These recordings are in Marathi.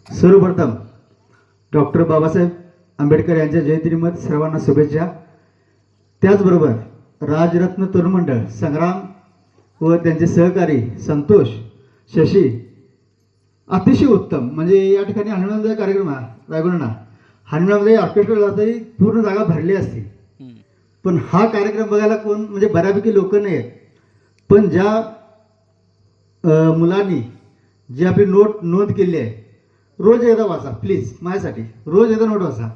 सर्वप्रथम डॉक्टर बाबासाहेब आंबेडकर यांच्या जयंतीनिमित्त सर्वांना शुभेच्छा. त्याचबरोबर राजरत्न तरुण मंडळ संग्राम व त्यांचे सहकारी संतोष शशी अतिशय उत्तम. म्हणजे या ठिकाणी हनुमानचा कार्यक्रम हा रायगुणांना हनुमानमध्ये ऑर्केस्ट्रा जाताही पूर्ण जागा भरली असती, पण हा कार्यक्रम बघायला कोण म्हणजे बऱ्यापैकी लोक नाही आहेत. पण ज्या मुलांनी जी आपली नोंद केली आहे, रोज एकदा वाचा प्लीज, माझ्यासाठी रोज एकदा नोट वाचा.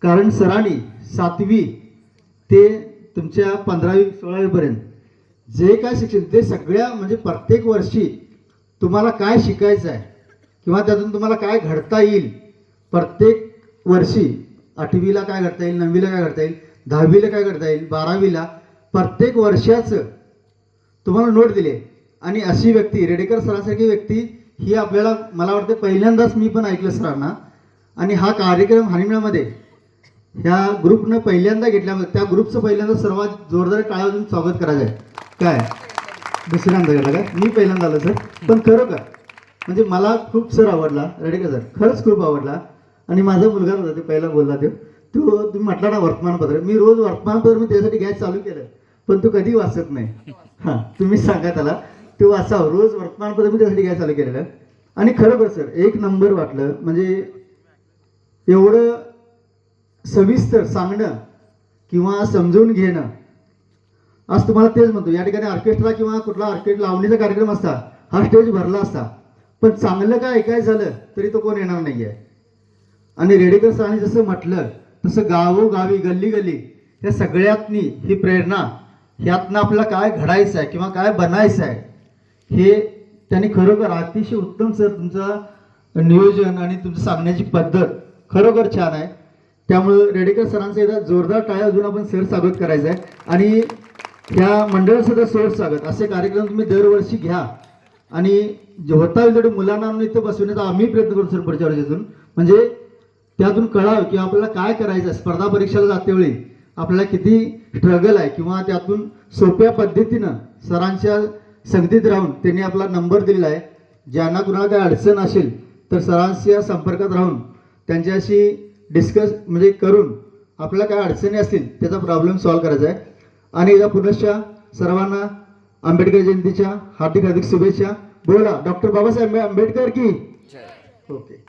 कारण सरांनी 7वी ते तुमच्या 15वी 16वीपर्यंत जे काय शिक्षण ते सगळ्या म्हणजे प्रत्येक वर्षी तुम्हाला काय शिकायचं आहे किंवा त्यातून तुम्हाला काय घडता येईल, प्रत्येक वर्षी 8वीला काय घडता येईल, 9वीला काय घडता येईल, 10वीला काय घडता येईल, 12वीला प्रत्येक वर्षाचं तुम्हाला नोट दिले. आणि अशी व्यक्ती रेडेकर सरांसारखी व्यक्ती ही आपल्याला मला वाटतं पहिल्यांदाच मी पण ऐकलं सरांना. आणि हा कार्यक्रम हनिमळामध्ये ह्या ग्रुपनं पहिल्यांदा घेतल्यामुळे त्या ग्रुपचं पहिल्यांदा सर्वात जोरदार टाळ्या वाजवून स्वागत करायचं आहे. काय दुसऱ्यांदा गेला काय मी पहिल्यांदा आलो सर. पण खरोखर म्हणजे मला खूप सर आवडला रेडेकर सर, खरंच खूप आवडला. आणि माझा मुलगा होता ते पहिला बोलला तो तुम्ही म्हटला ना वर्तमानपत्र, मी रोज वर्तमानपत्र मी त्यासाठी घ्यायचं चालू केलं, पण तो कधी वाचत नाही. हां तुम्ही सांगा त्याला तो वाचावं, रोज वर्तमानपत्र मी त्यासाठी घ्यायचं चालू केलेलं. आणि खरोखर सर एक नंबर वाटलं. म्हणजे एवढं सविस्तर सांगणं किंवा समजून घेणं. आज तुम्हाला तेच म्हणतो, या ठिकाणी ऑर्केस्ट्रा किंवा कुठला लावणीचा कार्यक्रम असता हा स्टेज भरला असता, पण चांगलं काय ऐकायचं झालं तरी तो कोण येणार नाही आहे. आणि रेडेकर सरांनी जसं म्हटलं तसं गावोगावी गल्ली गल्ली या सगळ्यातनी ही प्रेरणा, ह्यातनं आपल्याला काय घडायचं आहे किंवा काय बनायचं आहे हे त्यांनी खरोखर अतिशय उत्तम सर तुमचं नियोजन आणि तुमचं सांगण्याची पद्धत खरोखर छान आहे. त्यामुळं रेडेकर सरांचं एकदा जोरदार टाळ्या वाजवून आपण सर स्वागत करायचं आहे. आणि ह्या मंडळाचं सर स्वागत असे कार्यक्रम तुम्ही दरवर्षी घ्या. आणि होता होईल तेवढे मुलांना इथं बसवण्याचा आम्ही प्रयत्न करू सर पुढच्या वर्षातून. म्हणजे त्यातून कळावं की आपल्याला काय करायचं आहे. स्पर्धा परीक्षेला जातेवेळी आपल्याला किती स्ट्रगल आहे किंवा त्यातून सोप्या पद्धतीनं सरांच्या संगतीत राहून त्यांनी आपला नंबर दिलेला आहे. ज्यांना कुणाला काय अडचण असेल तर सरांच्या संपर्कात राहून त्यांच्याशी डिस्कस म्हणजे करून आपल्याला काय अडचणी असतील त्याचा प्रॉब्लेम सॉल्व्ह करायचा आहे. आणि एकदा पुनश्च सर्वांना आंबेडकर जयंतीच्या हार्दिक हार्दिक शुभेच्छा. बोला डॉक्टर बाबासाहेब आंबेडकर की. ओके.